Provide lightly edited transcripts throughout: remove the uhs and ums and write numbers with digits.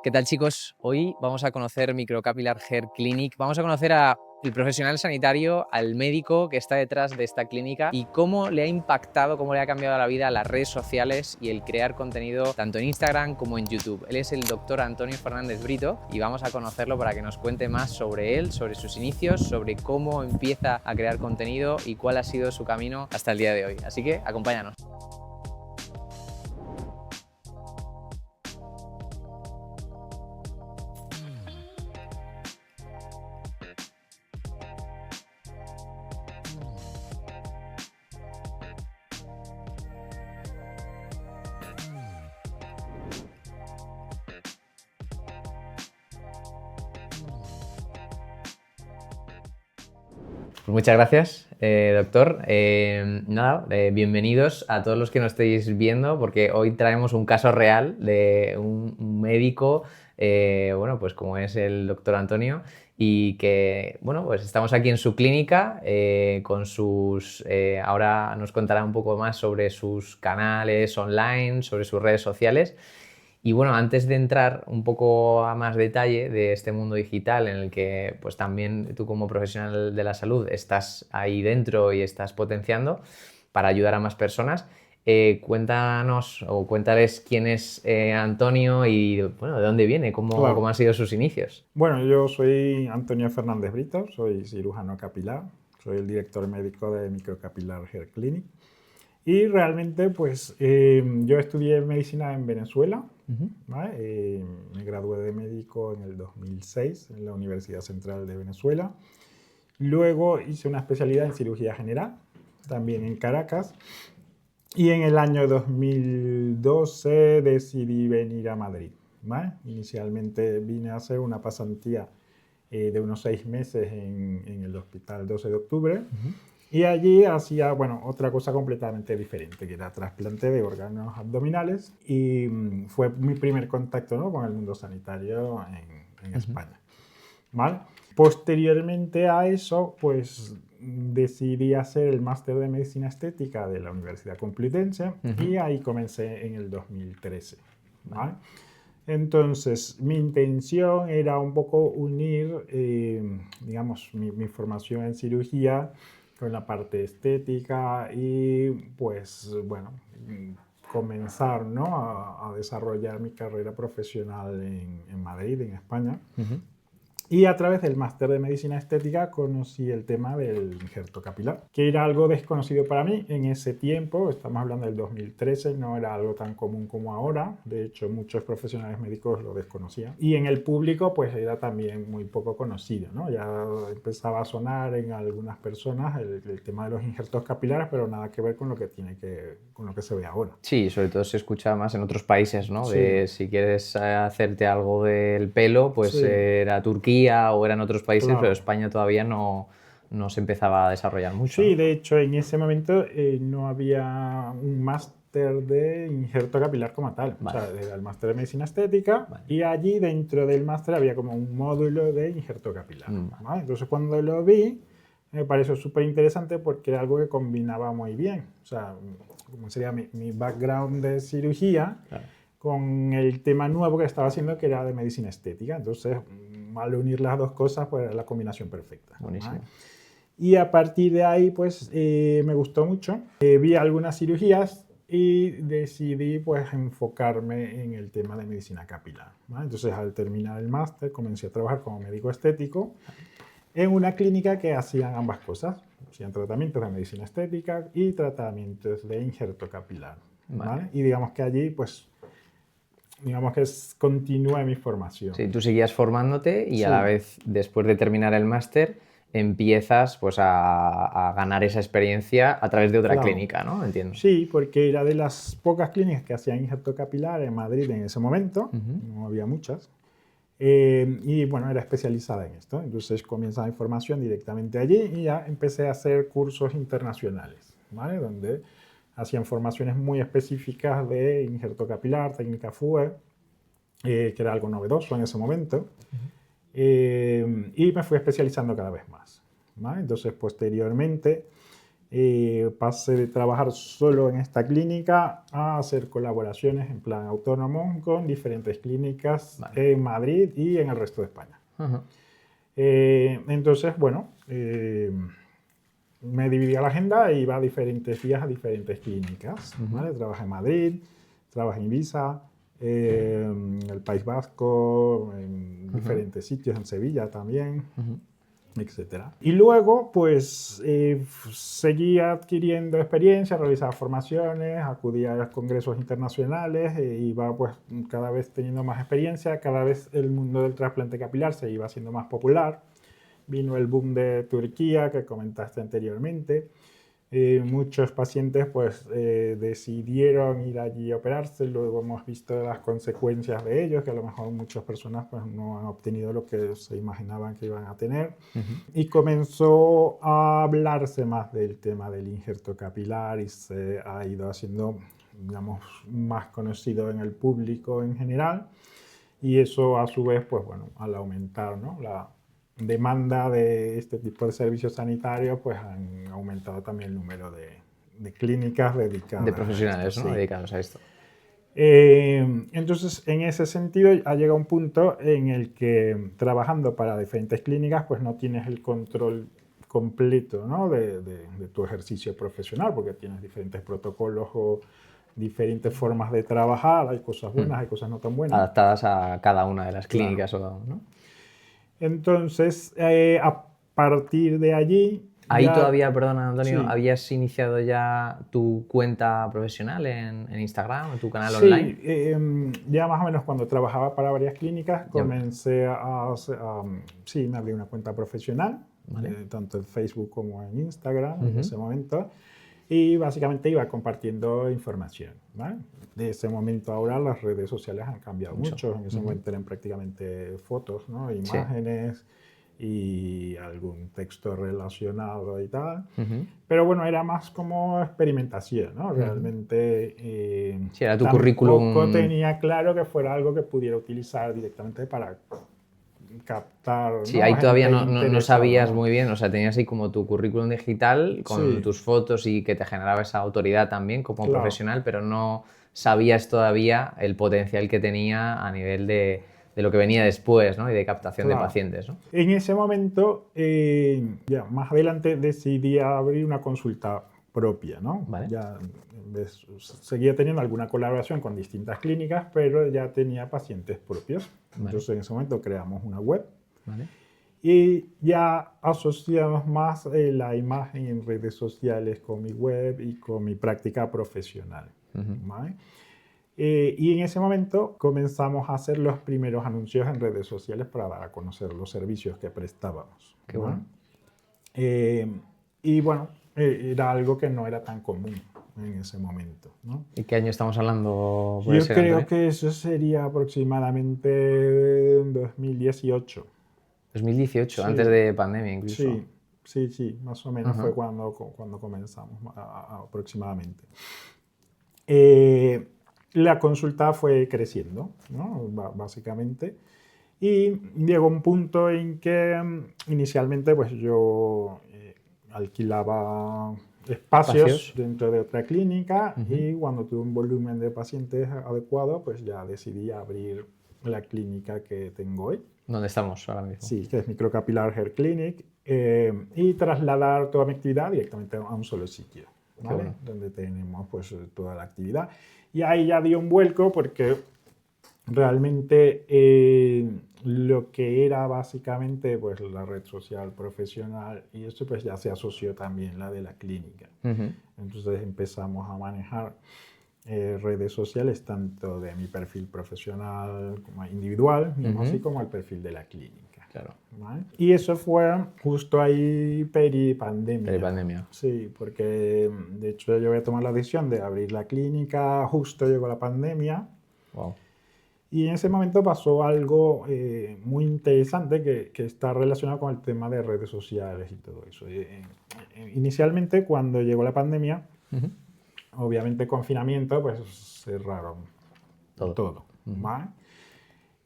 ¿Qué tal, chicos? Hoy vamos a conocer Microcapillar Hair Clinic. Vamos a conocer al profesional sanitario, al médico que está detrás de esta clínica y cómo le ha impactado, cómo le ha cambiado la vida las redes sociales y el crear contenido tanto en Instagram como en YouTube. Él es el doctor Antonio Fernández Brito y vamos a conocerlo para que nos cuente más sobre él, sobre sus inicios, sobre cómo empieza a crear contenido y cuál ha sido su camino hasta el día de hoy. Así que acompáñanos. Pues muchas gracias, doctor. Bienvenidos a todos los que nos estéis viendo, porque hoy traemos un caso real de un médico, bueno, pues como es el doctor Antonio, y que, bueno, pues estamos aquí en su clínica con sus... ahora nos contará un poco más sobre sus canales online, sobre sus redes sociales. Y bueno, antes de entrar un poco a más detalle de este mundo digital en el que pues también tú como profesional de la salud estás ahí dentro y estás potenciando para ayudar a más personas, cuéntanos o cuéntales quién es Antonio y bueno, de dónde viene, cómo Claro. han sido sus inicios. Bueno, yo soy Antonio Fernández Brito, soy cirujano capilar, soy el director médico de Microcapillar Hair Clinic y realmente pues yo estudié medicina en Venezuela, ¿vale? Me gradué de médico en el 2006 en la Universidad Central de Venezuela. Luego hice una especialidad en cirugía general, también en Caracas. Y en el año 2012 decidí venir a Madrid, ¿vale? Inicialmente vine a hacer una pasantía de unos 6 meses en el Hospital 12 de Octubre. Y allí hacía, bueno, otra cosa completamente diferente, que era trasplante de órganos abdominales. Y fue mi primer contacto, ¿no?, con el mundo sanitario en España, ¿vale? Posteriormente a eso, pues decidí hacer el máster de medicina estética de la Universidad Complutense y ahí comencé en el 2013, ¿vale? Entonces, mi intención era un poco unir, digamos, mi formación en cirugía con la parte estética y, pues, bueno, comenzar, ¿no?, a desarrollar mi carrera profesional en Madrid, en España. Y a través del máster de medicina estética conocí el tema del injerto capilar, que era algo desconocido para mí en ese tiempo. Estamos hablando del 2013, no era algo tan común como ahora. De hecho, muchos profesionales médicos lo desconocían. Y en el público, pues era también muy poco conocido, ¿no? Ya empezaba a sonar en algunas personas el tema de los injertos capilares, pero nada que ver con lo que con lo que se ve ahora. Sí, sobre todo se escucha más en otros países, ¿no? Sí, De si quieres hacerte algo del pelo, pues sí, era Turquía o eran otros países, pero claro. España todavía no se empezaba a desarrollar mucho, Sí, ¿no? de hecho, en ese momento no había un máster de injerto capilar como tal. O Vale, sea, era el máster de medicina estética vale. y allí dentro del máster había como un módulo de injerto capilar, Vale. ¿vale? Entonces, cuando lo vi, me pareció súper interesante porque era algo que combinaba muy bien. O sea, como sería mi background de cirugía Claro. con el tema nuevo que estaba haciendo, que era de medicina estética. Entonces, al unir las dos cosas, pues era la combinación perfecta, ¿vale? Buenísimo. Y a partir de ahí, pues me gustó mucho. Vi algunas cirugías y decidí pues enfocarme en el tema de medicina capilar, ¿vale? Entonces, al terminar el máster, comencé a trabajar como médico estético en una clínica que hacían ambas cosas. Hacían tratamientos de medicina estética y tratamientos de injerto capilar, Vale. ¿vale? Y digamos que allí, pues, digamos que continúa mi formación. Sí, tú seguías formándote y a la Sí. vez, después de terminar el máster, empiezas pues a ganar esa experiencia a través de otra Claro. clínica, ¿no? Entiendo. Sí, porque era de las pocas clínicas que hacían injerto capilar en Madrid en ese momento, no había muchas, y bueno, era especializada en esto. Entonces comienza mi formación directamente allí y ya empecé a hacer cursos internacionales, ¿vale? Donde hacían formaciones muy específicas de injerto capilar, técnica FUE, que era algo novedoso en ese momento, y me fui especializando cada vez más, ¿vale? Entonces, posteriormente pasé de trabajar solo en esta clínica a hacer colaboraciones en plan autónomo con diferentes clínicas en Madrid y en el resto de España. Entonces, bueno, me dividía la agenda e iba a diferentes días a diferentes clínicas. ¿Vale? Trabajé en Madrid, trabajé en Ibiza, en el País Vasco, en diferentes sitios, en Sevilla también, etcétera. Y luego, pues, seguía adquiriendo experiencia, realizaba formaciones, acudía a los congresos internacionales, iba pues cada vez teniendo más experiencia, cada vez el mundo del trasplante capilar se iba haciendo más popular. Vino el boom de Turquía que comentaste anteriormente. Muchos pacientes pues decidieron ir allí a operarse, luego hemos visto las consecuencias de ello, que a lo mejor muchas personas pues no han obtenido lo que se imaginaban que iban a tener. Y comenzó a hablarse más del tema del injerto capilar y se ha ido haciendo, digamos, más conocido en el público en general, y eso a su vez, pues bueno, al aumentar, ¿no?, la demanda de este tipo de servicios sanitarios, pues han aumentado también el número de clínicas dedicadas de profesionales, a esto, ¿no? sí. Dedicados a esto. Entonces, en ese sentido, ha llegado un punto en el que trabajando para diferentes clínicas, pues no tienes el control completo, ¿no?, de tu ejercicio profesional, porque tienes diferentes protocolos o diferentes formas de trabajar, hay cosas buenas, hay cosas no tan buenas. Adaptadas a cada una de las clínicas, Claro. ¿no? Entonces, a partir de allí... Ahí ya... todavía, perdona Antonio, Sí. ¿habías iniciado ya tu cuenta profesional en Instagram, tu canal Sí, online? ya más o menos cuando trabajaba para varias clínicas comencé sí, me abrí una cuenta profesional, tanto en Facebook como en Instagram en ese momento, y básicamente iba compartiendo información, ¿vale? De ese momento ahora las redes sociales han cambiado mucho. En ese momento eran prácticamente fotos, ¿no?, imágenes y algún texto relacionado y tal. Pero bueno, era más como experimentación, ¿no? Realmente Sí, era tu tampoco currículum. tenía claro que fuera algo que pudiera utilizar directamente para captar, Sí, ¿no?, ahí todavía gente no sabías interesada, ¿no? muy bien, o sea, tenías ahí como tu currículum digital con Sí. tus fotos y que te generaba esa autoridad también como Claro. profesional, pero no sabías todavía el potencial que tenía a nivel de lo que venía después, ¿no?, y de captación de Claro. pacientes, ¿no? En ese momento, ya más adelante decidí abrir una consulta propia, ¿no? Vale. Ya seguía teniendo alguna colaboración con distintas clínicas, pero ya tenía pacientes propios. Entonces, en ese momento creamos una web. Vale. Y ya asociamos más la imagen en redes sociales con mi web y con mi práctica profesional, ¿vale? Y en ese momento comenzamos a hacer los primeros anuncios en redes sociales para dar a conocer los servicios que prestábamos. Qué ¿no? bueno. Y bueno, era algo que no era tan común en ese momento, ¿no? ¿Y qué año estamos hablando? ¿Puede Yo ser, creo Antonio? que eso sería aproximadamente 2018. 2018, Sí. antes de pandemia incluso. Sí, más o menos fue cuando comenzamos aproximadamente. La consulta fue creciendo, ¿no?, básicamente, y llegó un punto en que inicialmente pues yo alquilaba espacios dentro de otra clínica, y cuando tuve un volumen de pacientes adecuado, pues ya decidí abrir la clínica que tengo hoy. ¿Dónde estamos ahora mismo? Sí, que es Microcapilar Hair Clinic, y trasladar toda mi actividad directamente a un solo sitio, ¿vale? Bueno. Donde tenemos pues toda la actividad. Y ahí ya dio un vuelco porque realmente lo que era básicamente pues la red social profesional y eso pues ya se asoció también la de la clínica. Entonces empezamos a manejar redes sociales tanto de mi perfil profesional como individual, así como el perfil de la clínica. Claro. ¿Vale? Y eso fue justo ahí peripandemia. Peripandemia. Sí, porque de hecho yo voy a tomar la decisión de abrir la clínica, justo llegó la pandemia. Wow. Y en ese momento pasó algo muy interesante que está relacionado con el tema de redes sociales y todo eso. Inicialmente, cuando llegó la pandemia, obviamente confinamiento, pues cerraron todo. ¿Vale?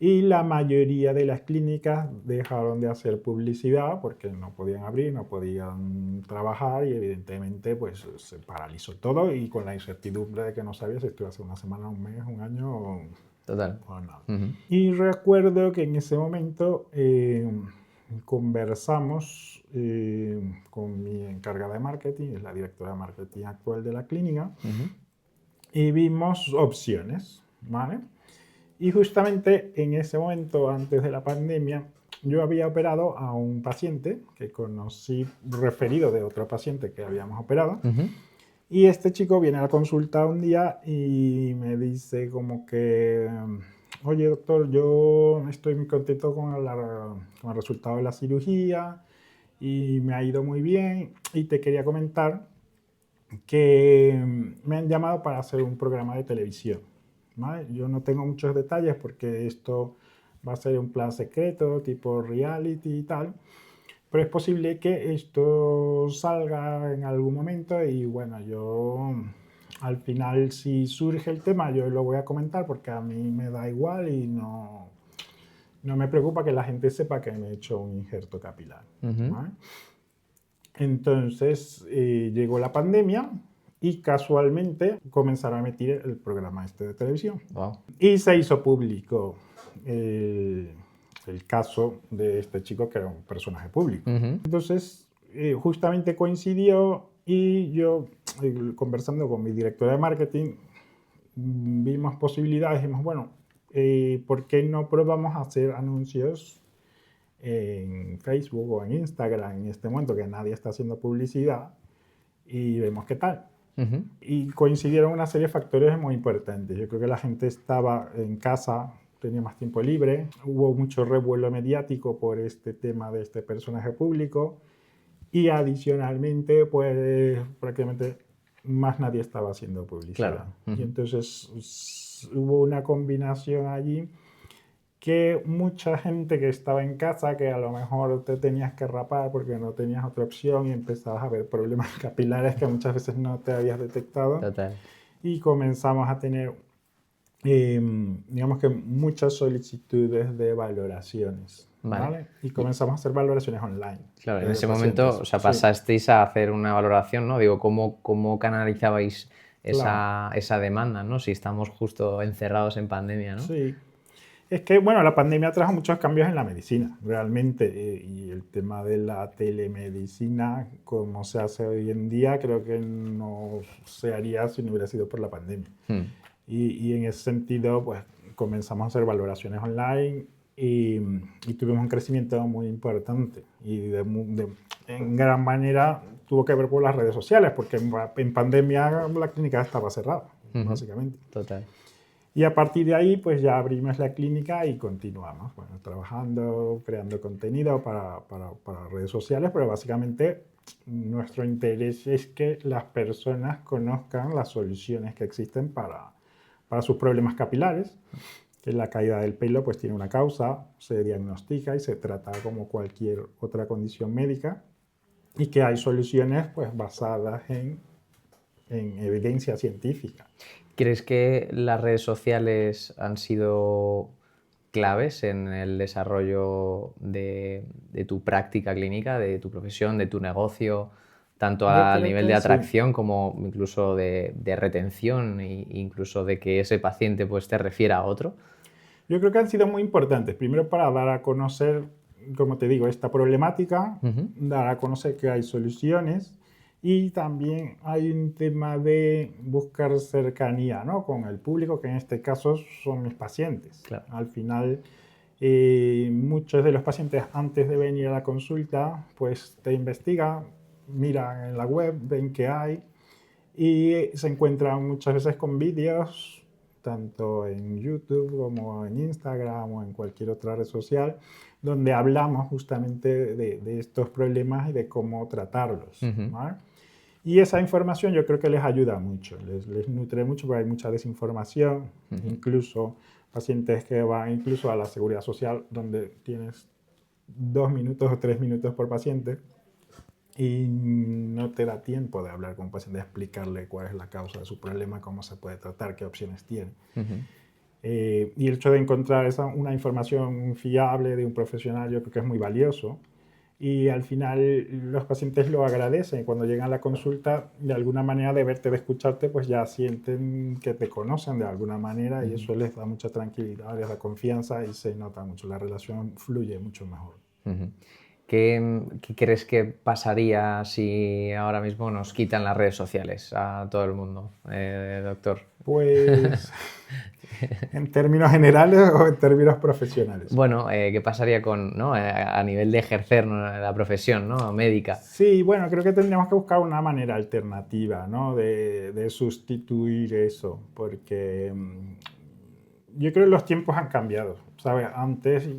y la mayoría de las clínicas dejaron de hacer publicidad porque no podían abrir, no podían trabajar y evidentemente pues se paralizó todo y con la incertidumbre de que no sabías si esto iba a ser una semana, un mes, un año Total. o nada. Ujú. Y recuerdo que en ese momento conversamos con mi encargada de marketing, es la directora de marketing actual de la clínica, Ujú. y vimos opciones, ¿vale? Y justamente en ese momento, antes de la pandemia, yo había operado a un paciente que conocí referido de otro paciente que habíamos operado. Ujú. Y este chico viene a la consulta un día y me dice como que, oye doctor, yo estoy muy contento con el resultado de la cirugía y me ha ido muy bien y te quería comentar que me han llamado para hacer un programa de televisión. ¿Vale? Yo no tengo muchos detalles porque esto va a ser un plan secreto, tipo reality y tal, pero es posible que esto salga en algún momento y bueno, yo al final si surge el tema yo lo voy a comentar porque a mí me da igual y no me preocupa que la gente sepa que me he hecho un injerto capilar. Ujú. ¿Vale? Entonces llegó la pandemia y casualmente comenzaron a emitir el programa este de televisión. Wow. Y se hizo público el caso de este chico que era un personaje público. Ujú. Entonces, justamente coincidió y yo, conversando con mi directora de marketing, vimos posibilidades, dijimos, bueno, ¿por qué no probamos a hacer anuncios en Facebook o en Instagram en este momento que nadie está haciendo publicidad y vemos qué tal? Ujú. Y coincidieron una serie de factores muy importantes. Yo creo que la gente estaba en casa, tenía más tiempo libre, hubo mucho revuelo mediático por este tema de este personaje público y adicionalmente, pues prácticamente más nadie estaba haciendo publicidad. Claro. Y Ujú. entonces hubo una combinación allí que mucha gente que estaba en casa, que a lo mejor te tenías que rapar porque no tenías otra opción y empezabas a ver problemas capilares que muchas veces no te habías detectado Total. y comenzamos a tener, digamos que muchas solicitudes de valoraciones, Vale. ¿vale? Y comenzamos a hacer valoraciones online Claro, en de ese momento, pacientes. o sea, Sí, pasasteis a hacer una valoración, ¿no? Digo, ¿cómo canalizabais claro, esa demanda, ¿no? Si estamos justo encerrados en pandemia, ¿no? sí. Es que, bueno, la pandemia trajo muchos cambios en la medicina, realmente, y el tema de la telemedicina, como se hace hoy en día, creo que no se haría si no hubiera sido por la pandemia. Hmm. Y en ese sentido, pues comenzamos a hacer valoraciones online y tuvimos un crecimiento muy importante. Y en gran manera tuvo que ver por las redes sociales, porque en pandemia la clínica estaba cerrada, Ujú. básicamente. Total. Y a partir de ahí, pues ya abrimos la clínica y continuamos, bueno, trabajando, creando contenido para redes sociales, pero básicamente nuestro interés es que las personas conozcan las soluciones que existen para sus problemas capilares, que la caída del pelo pues tiene una causa, se diagnostica y se trata como cualquier otra condición médica y que hay soluciones pues basadas en evidencia científica. ¿Crees que las redes sociales han sido claves en el desarrollo de tu práctica clínica, de tu profesión, de tu negocio, tanto Yo a creo nivel que de sí. atracción como incluso de retención e incluso de que ese paciente pues, te refiera a otro? Yo creo que han sido muy importantes. Primero para dar a conocer, como te digo, esta problemática, Ujú. dar a conocer que hay soluciones y también hay un tema de buscar cercanía, ¿no? Con el público, que en este caso son mis pacientes. Claro. Al final, muchos de los pacientes antes de venir a la consulta, pues te investigan, miran en la web, ven qué hay y se encuentran muchas veces con vídeos, tanto en YouTube como en Instagram o en cualquier otra red social, donde hablamos justamente de estos problemas y de cómo tratarlos, Ujú. ¿vale? Y esa información yo creo que les ayuda mucho, les nutre mucho porque hay mucha desinformación, Ujú. incluso pacientes que van incluso a la seguridad social donde tienes 2 minutos o 3 minutos por paciente y no te da tiempo de hablar con un paciente, de explicarle cuál es la causa de su problema, cómo se puede tratar, qué opciones tiene. Ujú. Y el hecho de encontrar una información fiable de un profesional yo creo que es muy valioso. Y al final los pacientes lo agradecen. Cuando llegan a la consulta, de alguna manera de verte, de escucharte, pues ya sienten que te conocen de alguna manera y eso les da mucha tranquilidad, les da confianza y se nota mucho. La relación fluye mucho mejor. Ujú. ¿Qué crees que pasaría si ahora mismo nos quitan las redes sociales a todo el mundo, doctor? Pues en términos generales o en términos profesionales. Bueno, ¿qué pasaría con, ¿no? A nivel de ejercer, ¿no?, la profesión, ¿no?, médica? Sí, bueno, creo que tendríamos que buscar una manera alternativa, ¿no? De sustituir eso, porque yo creo que los tiempos han cambiado, ¿sabes? Antes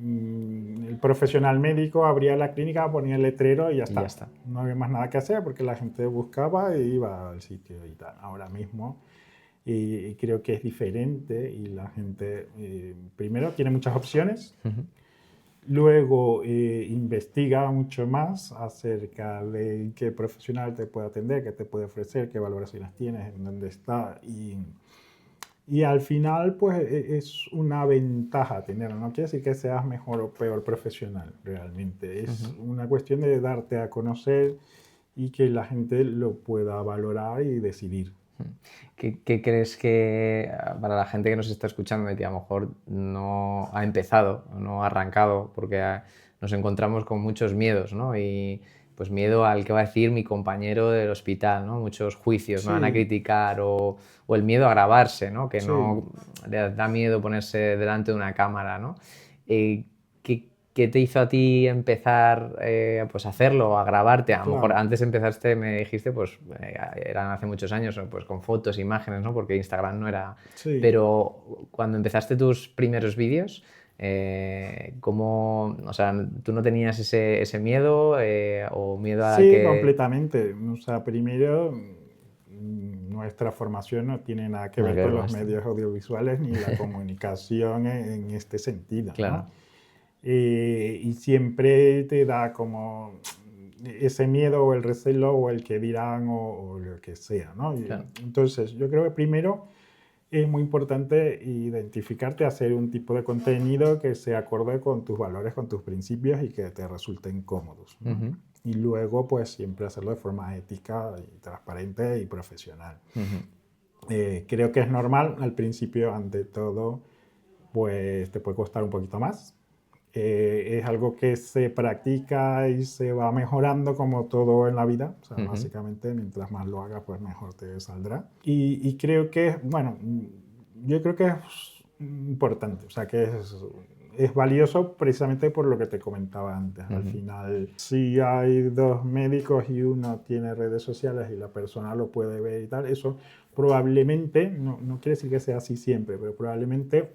el profesional médico abría la clínica, ponía el letrero y ya Y ya está. está. No había más nada que hacer porque la gente buscaba e iba al sitio y tal. Ahora mismo y creo que es diferente y la gente primero tiene muchas opciones, luego investiga mucho más acerca de qué profesional te puede atender, qué te puede ofrecer, qué valoraciones tienes, en dónde está y al final, pues es una ventaja tenerlo. No quiere decir que seas mejor o peor profesional, realmente. Es una cuestión de darte a conocer y que la gente lo pueda valorar y decidir. ¿Qué crees que para la gente que nos está escuchando y que a lo mejor no ha empezado, no ha arrancado, porque nos encontramos con muchos miedos, ¿no? Y pues miedo al que va a decir mi compañero del hospital, ¿no? Muchos juicios, me van a Sí, criticar o el miedo a grabarse, ¿no? Que sí. no le da miedo ponerse delante de una cámara, ¿no? ¿Qué te hizo a ti empezar pues a hacerlo, a grabarte? A lo mejor Claro, antes empezaste, me dijiste, pues eran hace muchos años, pues con fotos, imágenes, ¿no? Porque Instagram no era... sí. Pero cuando empezaste tus primeros vídeos, ¿cómo, o sea, tú no tenías ese miedo o miedo a Sí, que... completamente. O sea, primero, nuestra formación no tiene nada que Nada ver que ver con con los esto. medios audiovisuales ni la comunicación en este sentido, Claro. ¿no? Y siempre te da como ese miedo o el recelo o el que dirán o lo que sea, ¿no? Claro. Entonces, yo creo que primero es muy importante identificarte, hacer un tipo de contenido que se acorde con tus valores, con tus principios y que te resulten cómodos, ¿no? Ujú, Y luego, pues siempre hacerlo de forma ética y transparente y profesional. ujú. Creo que es normal, al principio, ante todo, pues te puede costar un poquito más. Es algo que se practica y se va mejorando como todo en la vida. O sea, Ujú. básicamente, mientras más lo hagas, pues mejor te saldrá. Y creo que, bueno, yo creo que es importante. O sea, que es valioso precisamente por lo que te comentaba antes. Al Ujú. final, si hay dos médicos y uno tiene redes sociales y la persona lo puede ver y tal, eso probablemente, no quiere decir que sea así siempre, pero probablemente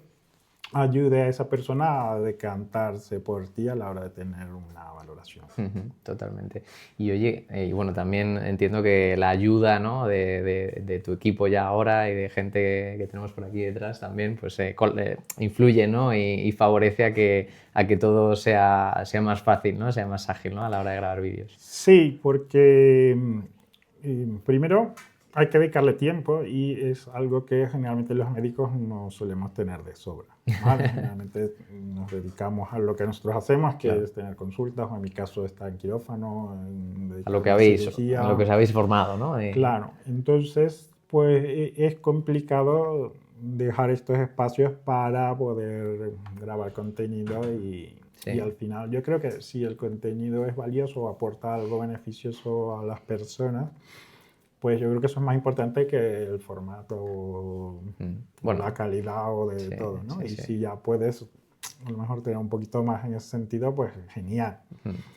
ayude a esa persona a decantarse por ti a la hora de tener una valoración. Ujú, totalmente. Y oye, y bueno, también entiendo que la ayuda, ¿no?, de tu equipo ya ahora y de gente que tenemos por aquí detrás también, pues influye, ¿no? Y favorece a que todo sea más fácil, ¿no? Sea más ágil, ¿no?, a la hora de grabar vídeos. Sí, porque primero hay que dedicarle tiempo y es algo que generalmente los médicos no solemos tener de sobra, ¿vale? Generalmente nos dedicamos a lo que nosotros hacemos, que Claro. es tener consultas, o en mi caso estar en quirófano, en A lo que dedicarme a a lo que cirugía. os habéis formado, ¿no? Claro, entonces pues es complicado dejar estos espacios para poder grabar contenido y Sí. al final yo creo que si el contenido es valioso o aporta algo beneficioso a las personas, pues yo creo que eso es más importante que el formato o la Bueno, calidad o de sí, todo, ¿no? sí, Y sí. si ya puedes a lo mejor tener un poquito más en ese sentido, pues genial.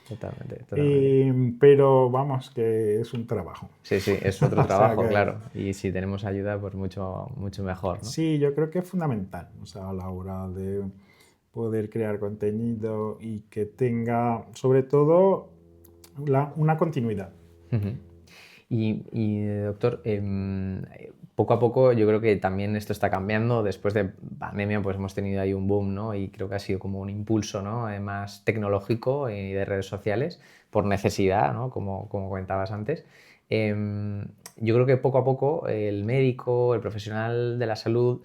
Totalmente, totalmente. Pero vamos, que es un trabajo. Sí, sí, es otro O sea trabajo, que claro. Y si tenemos ayuda, pues mucho, mucho mejor, ¿no? sí, yo creo que es fundamental, o sea, a la hora de poder crear contenido y que tenga, sobre todo, una continuidad. Ujú. Doctor, poco a poco yo creo que también esto está cambiando. Después de pandemia, pues hemos tenido ahí un boom, ¿no? Y creo que ha sido como un impulso, ¿no?, más tecnológico y de redes sociales por necesidad, ¿no? Como comentabas antes. Yo creo que poco a poco el médico, el profesional de la salud,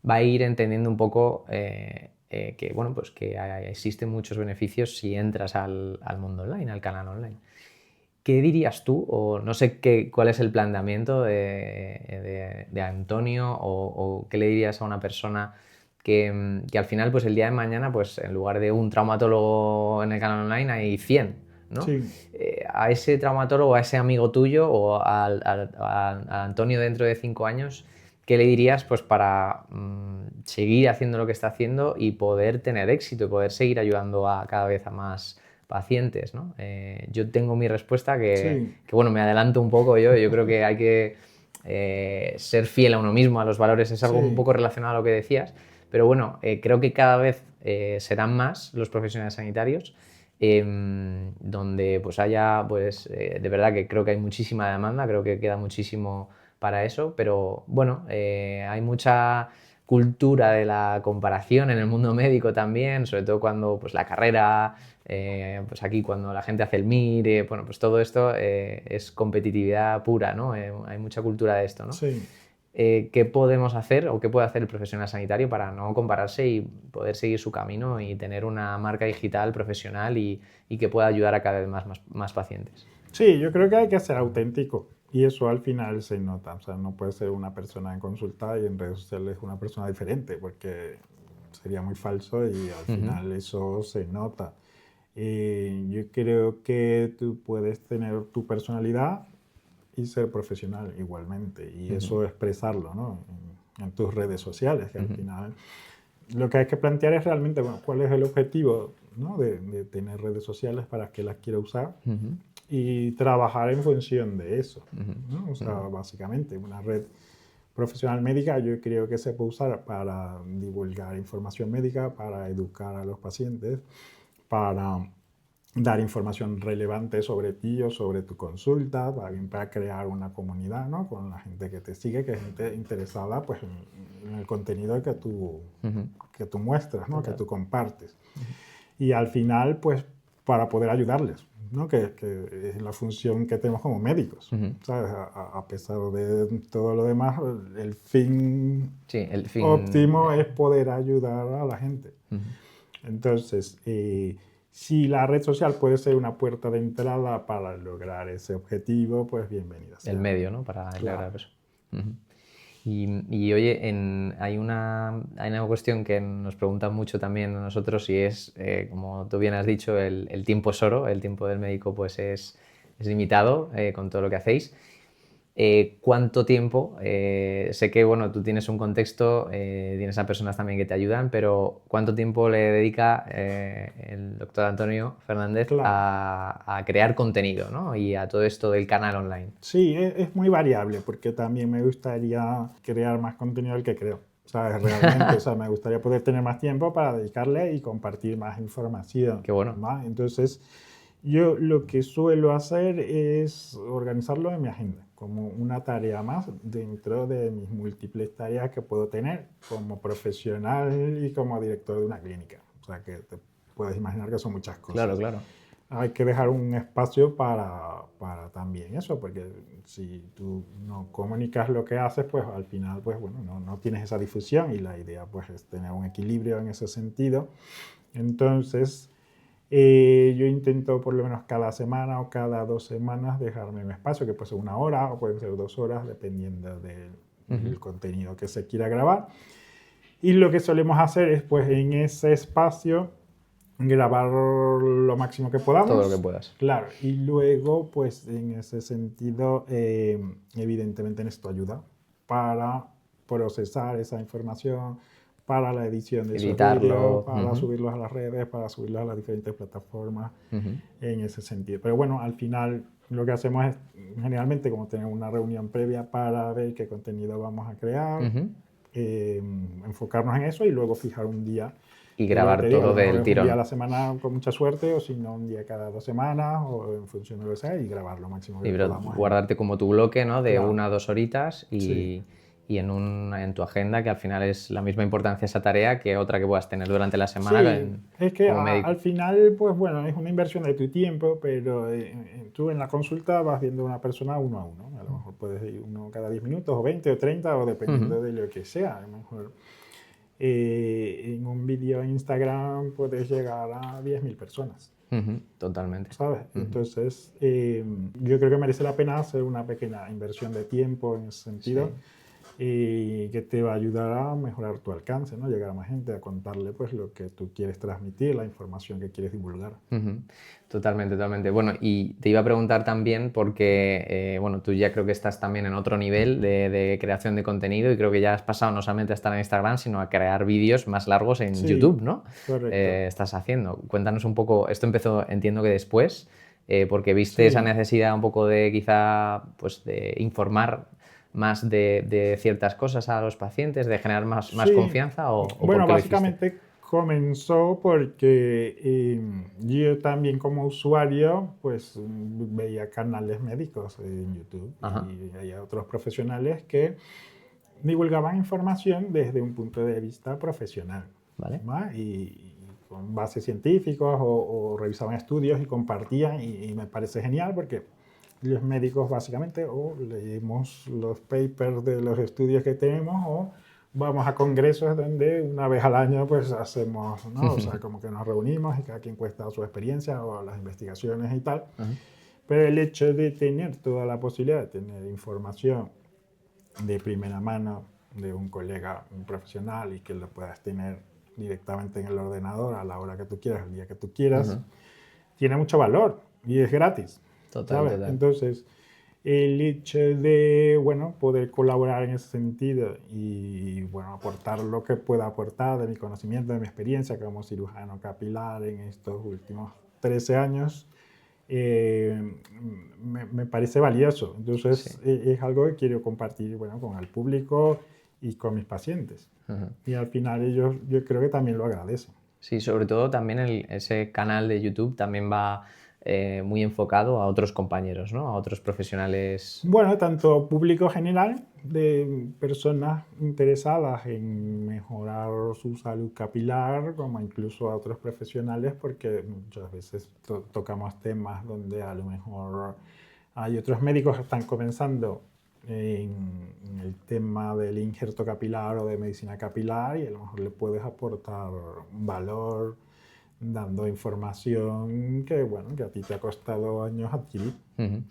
va a ir entendiendo un poco que, bueno, pues que existen muchos beneficios si entras al mundo online, al canal online. ¿Qué dirías tú, o no sé cuál es el planteamiento de Antonio, o qué le dirías a una persona que al final, pues el día de mañana, pues en lugar de un traumatólogo en el canal online hay 100, ¿no? Sí. A ese traumatólogo, a ese amigo tuyo o a Antonio dentro de 5 años, ¿qué le dirías pues para seguir haciendo lo que está haciendo y poder tener éxito y poder seguir ayudando a cada vez a más pacientes, ¿no? Yo tengo mi respuesta Sí. que, bueno, me adelanto un poco yo creo que hay que ser fiel a uno mismo, a los valores, es algo un Sí. poco relacionado a lo que decías, pero bueno, creo que cada vez serán más los profesionales sanitarios donde pues haya, pues de verdad que creo que hay muchísima demanda, creo que queda muchísimo para eso, pero bueno, hay mucha cultura de la comparación en el mundo médico también, sobre todo cuando pues la carrera, pues aquí cuando la gente hace el MIR, bueno, pues todo esto es competitividad pura, ¿no? Hay mucha cultura de esto, ¿no? Sí. ¿Qué podemos hacer o qué puede hacer el profesional sanitario para no compararse y poder seguir su camino y tener una marca digital profesional y que pueda ayudar a cada vez más pacientes? Sí, yo creo que hay que ser auténtico y eso al final se nota. O sea, no puede ser una persona en consulta y en redes sociales una persona diferente porque sería muy falso y al final eso se nota. Yo creo que tú puedes tener tu personalidad y ser profesional igualmente y eso expresarlo, ¿no? En tus redes sociales, que al final lo que hay que plantear es realmente, bueno, cuál es el objetivo, ¿no? de tener redes sociales, para qué las quiero usar y trabajar en función de eso, ¿no? O sea, básicamente una red profesional médica yo creo que se puede usar para divulgar información médica, para educar a los pacientes, para dar información relevante sobre ti o sobre tu consulta, para crear una comunidad, ¿no? Con la gente que te sigue, que es gente interesada pues, en el contenido que tú muestras, ¿no? Que tú compartes. Y al final, pues, para poder ayudarles, ¿no? Que es la función que tenemos como médicos, ¿sabes? A pesar de todo lo demás, el fin Sí, el fin. óptimo es poder ayudar a la gente. Entonces, si la red social puede ser una puerta de entrada para lograr ese objetivo, pues bienvenida sea. El medio, ¿no? Para Claro. lograr eso. Y oye, hay una cuestión que nos preguntan mucho también a nosotros y es, como tú bien has dicho, el tiempo es oro, el tiempo del médico pues es limitado con todo lo que hacéis. ¿Cuánto tiempo? Sé que bueno, tú tienes un contexto, tienes a personas también que te ayudan, pero ¿cuánto tiempo le dedica el doctor Antonio Fernández Claro. a crear contenido, ¿no? Y a todo esto del canal online? Sí, es muy variable porque también me gustaría crear más contenido del que creo. ¿Sabes? Realmente, o sea, me gustaría poder tener más tiempo para dedicarle y compartir más información. Qué bueno. ¿Va? Entonces, yo lo que suelo hacer es organizarlo en mi agenda, como una tarea más dentro de mis múltiples tareas que puedo tener como profesional y como director de una clínica. O sea, que te puedes imaginar que son muchas cosas. Claro, claro. Hay que dejar un espacio para también eso, porque si tú no comunicas lo que haces, pues al final, pues bueno, no tienes esa difusión y la idea pues es tener un equilibrio en ese sentido. Entonces, yo intento por lo menos cada semana o cada 2 semanas dejarme un espacio, que puede ser 1 hora o pueden ser 2 horas, dependiendo del contenido que se quiera grabar. Y lo que solemos hacer es, pues en ese espacio, grabar lo máximo que podamos. Todo lo que puedas. Claro, y luego, pues en ese sentido, evidentemente necesito ayuda para procesar esa información, para la edición de esos vídeos, para subirlos a las redes, para subirlos a las diferentes plataformas, en ese sentido. Pero bueno, al final lo que hacemos es, generalmente, como tenemos una reunión previa para ver qué contenido vamos a crear, enfocarnos en eso y luego fijar un día. Y grabar todo del tirón. Un día a la semana con mucha suerte, o si no, un día cada 2 semanas, o en función de lo que sea, y grabar lo máximo que podamos. Guardarte como tu bloque, ¿no? De Claro. 1 a 2 horitas y en tu agenda, que al final es la misma importancia esa tarea que otra que puedas tener durante la semana. Sí, es que al final, pues bueno, es una inversión de tu tiempo, pero tú en la consulta vas viendo a una persona uno a uno. A lo mejor puedes ir uno cada 10 minutos, o 20, o 30, o dependiendo de lo que sea. A lo mejor en un vídeo en Instagram puedes llegar a 10.000 personas. Totalmente. ¿Sabes? Entonces, yo creo que merece la pena hacer una pequeña inversión de tiempo en ese sentido, Sí. y que te va a ayudar a mejorar tu alcance, ¿no? Llegar a más gente, a contarle pues lo que tú quieres transmitir, la información que quieres divulgar. Totalmente, totalmente. Bueno, y te iba a preguntar también porque, bueno, tú ya creo que estás también en otro nivel de creación de contenido y creo que ya has pasado no solamente a estar en Instagram, sino a crear vídeos más largos en Sí, YouTube, ¿no? correcto. Estás haciendo. Cuéntanos un poco, esto empezó, entiendo que después, porque viste esa Sí, necesidad un poco de quizá, pues de informar más de ciertas cosas a los pacientes, de generar más sí. confianza o por Bueno, qué lo hiciste. básicamente comenzó porque yo también como usuario pues veía canales médicos en YouTube Ajá, y había otros profesionales que divulgaban información desde un punto de vista profesional, ¿vale? ¿va? Y con bases científicas o revisaban estudios y compartían y me parece genial porque los médicos básicamente o leemos los papers de los estudios que tenemos o vamos a congresos donde una vez al año pues hacemos, ¿no? O sea, como que nos reunimos y cada quien cuenta su experiencia o las investigaciones y tal. Ajá. Pero el hecho de tener toda la posibilidad de tener información de primera mano de un colega, un profesional, y que lo puedas tener directamente en el ordenador a la hora que tú quieras, el día que tú quieras, Ujú. tiene mucho valor y es gratis, Total, ¿sabes? total. Entonces, el hecho de, bueno, poder colaborar en ese sentido y, bueno, aportar lo que pueda aportar de mi conocimiento, de mi experiencia como cirujano capilar en estos últimos 13 años, me parece valioso. Sí. Entonces, es algo que quiero compartir, bueno, con el público y con mis pacientes. Ujú. Y al final ellos, yo creo que también lo agradecen. Sí, sobre todo también ese canal de YouTube también va muy enfocado a otros compañeros, ¿no? A otros profesionales. Bueno, tanto público general de personas interesadas en mejorar su salud capilar, como incluso a otros profesionales, porque muchas veces tocamos temas donde a lo mejor hay otros médicos que están comenzando en el tema del injerto capilar o de medicina capilar y a lo mejor le puedes aportar valor dando información que, bueno, que a ti te ha costado años adquirir. Ujú.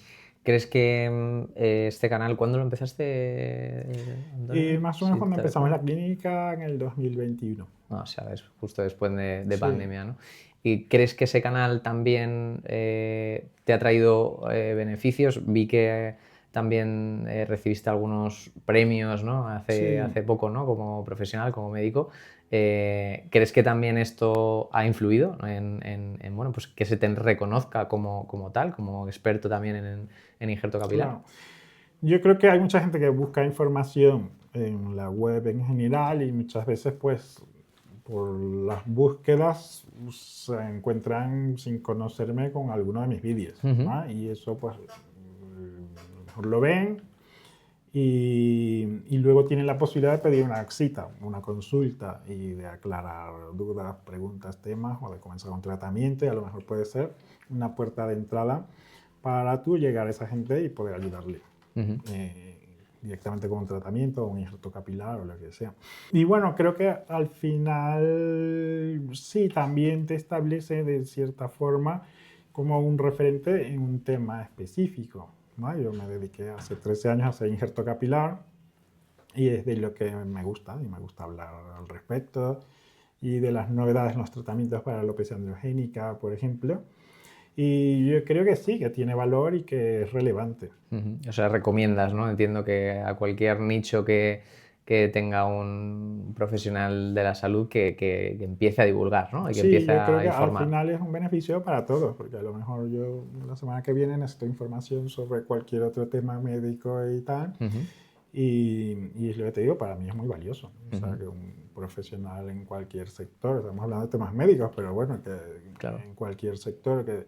¿Crees que este canal, cuándo lo empezaste, Y Antonio? más o menos Si cuando te empezamos la recuerdas. clínica en el 2021. No, o sea, es justo después de Sí, pandemia, ¿no? ¿Y crees que ese canal también te ha traído beneficios? Vi que también recibiste algunos premios, ¿no? sí. Hace poco, ¿no? Como profesional, como médico. ¿Crees que también esto ha influido bueno, pues que se te reconozca como tal, como experto también en injerto capilar? Claro. Yo creo que hay mucha gente que busca información en la web en general y muchas veces, pues, por las búsquedas se encuentran sin conocerme con alguno de mis vídeos, Ujú, ¿no? Y eso, pues, mejor lo ven y luego tienen la posibilidad de pedir una cita, una consulta y de aclarar dudas, preguntas, temas o de comenzar un tratamiento y a lo mejor puede ser una puerta de entrada para tú llegar a esa gente y poder ayudarle ujú. eh, directamente con un tratamiento o un injerto capilar o lo que sea. Y bueno, creo que al final sí, también te establece de cierta forma como un referente en un tema específico, ¿no? Yo me dediqué hace 13 años a hacer injerto capilar y es de lo que me gusta y me gusta hablar al respecto y de las novedades en los tratamientos para la alopecia androgénica, por ejemplo. Y yo creo que sí, que tiene valor y que es relevante. Ujú. O sea, recomiendas, ¿no? Entiendo que a cualquier nicho que tenga un profesional de la salud que empiece a divulgar, ¿no? Y que Sí, empiece yo creo a que al informar. final es un beneficio para todos, porque a lo mejor yo la semana que viene necesito información sobre cualquier otro tema médico y tal, Ujú, y es lo que te digo, para mí es muy valioso. O sea, ujú, que un profesional en cualquier sector, estamos hablando de temas médicos, pero bueno, que claro, en cualquier sector que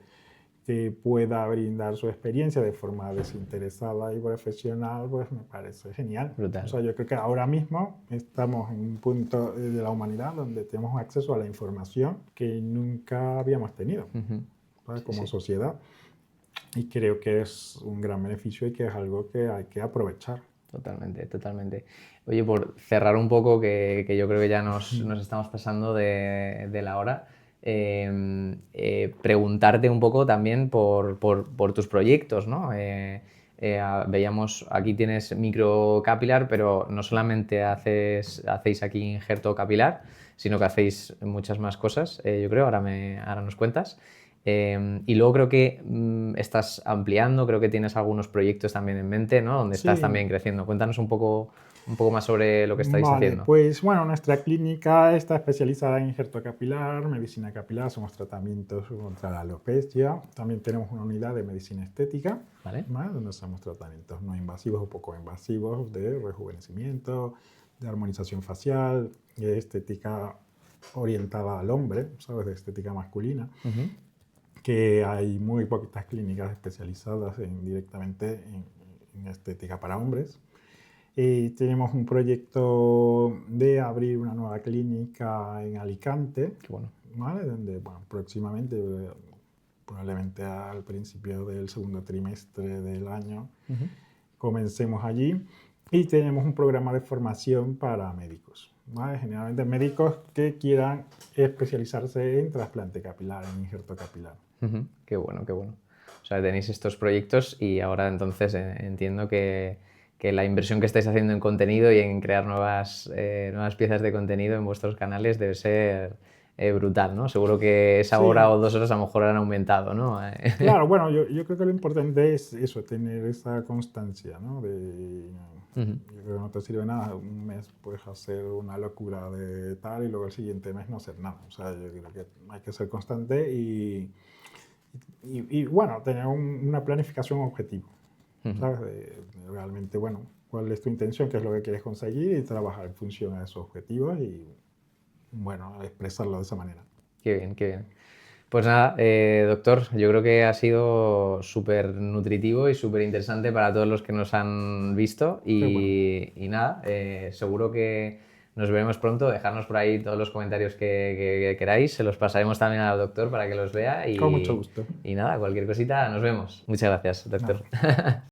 pueda brindar su experiencia de forma desinteresada y profesional, pues me parece genial. O brutal. sea, yo creo que ahora mismo estamos en un punto de la humanidad donde tenemos acceso a la información que nunca habíamos tenido, Ujú. ¿sabes? Sí, Como sí, sociedad. Y creo que es un gran beneficio y que es algo que hay que aprovechar. totalmente, totalmente. Oye, por cerrar un poco, que yo creo que ya nos estamos pasando de la hora, preguntarte un poco también por tus proyectos, ¿no? Veíamos, aquí tienes microcapilar, pero no solamente hacéis aquí injerto capilar, sino que hacéis muchas más cosas, yo creo, ahora nos cuentas. Y luego creo que estás ampliando, creo que tienes algunos proyectos también en mente, ¿no? Donde estás Sí, también creciendo. Cuéntanos un poco más sobre lo que estáis vale, haciendo. pues bueno, nuestra clínica está especializada en injerto capilar, medicina capilar, somos tratamientos contra la alopecia. También tenemos una unidad de medicina estética, ¿Vale? ¿vale? Donde hacemos tratamientos no invasivos o poco invasivos de rejuvenecimiento, de armonización facial, de estética orientada al hombre, ¿sabes? De estética masculina, Ujú. que hay muy poquitas clínicas especializadas directamente en estética para hombres. Tenemos un proyecto de abrir una nueva clínica en Alicante, Qué bueno. ¿vale? Donde bueno, próximamente, probablemente al principio del segundo trimestre del año, Ujú. comencemos allí. Y tenemos un programa de formación para médicos, ¿vale? Generalmente médicos que quieran especializarse en trasplante capilar, en injerto capilar. Ujú. Qué bueno, qué bueno. O sea, tenéis estos proyectos y ahora entonces entiendo que la inversión que estáis haciendo en contenido y en crear nuevas piezas de contenido en vuestros canales debe ser brutal, ¿no? Seguro que esa hora o Sí, 2 horas a lo mejor han aumentado, ¿no? claro, bueno, yo creo que lo importante es eso, tener esa constancia, ¿no? Ujú. Yo creo que no te sirve nada, un mes puedes hacer una locura de tal y luego el siguiente mes no hacer nada. O sea, yo creo que hay que ser constante y bueno, tener una planificación objetivo, Ujú. ¿sabes? De realmente, bueno, cuál es tu intención, qué es lo que quieres conseguir y trabajar en función a esos objetivos y, bueno, expresarlo de esa manera. Qué bien, qué bien. Pues nada, doctor, yo creo que ha sido súper nutritivo y súper interesante para todos los que nos han visto Qué bueno. y nada, seguro que nos veremos pronto. Dejadnos por ahí todos los comentarios que queráis, se los pasaremos también al doctor para que los vea Con mucho gusto. y nada, cualquier cosita, nos vemos. Muchas gracias, doctor. Nada.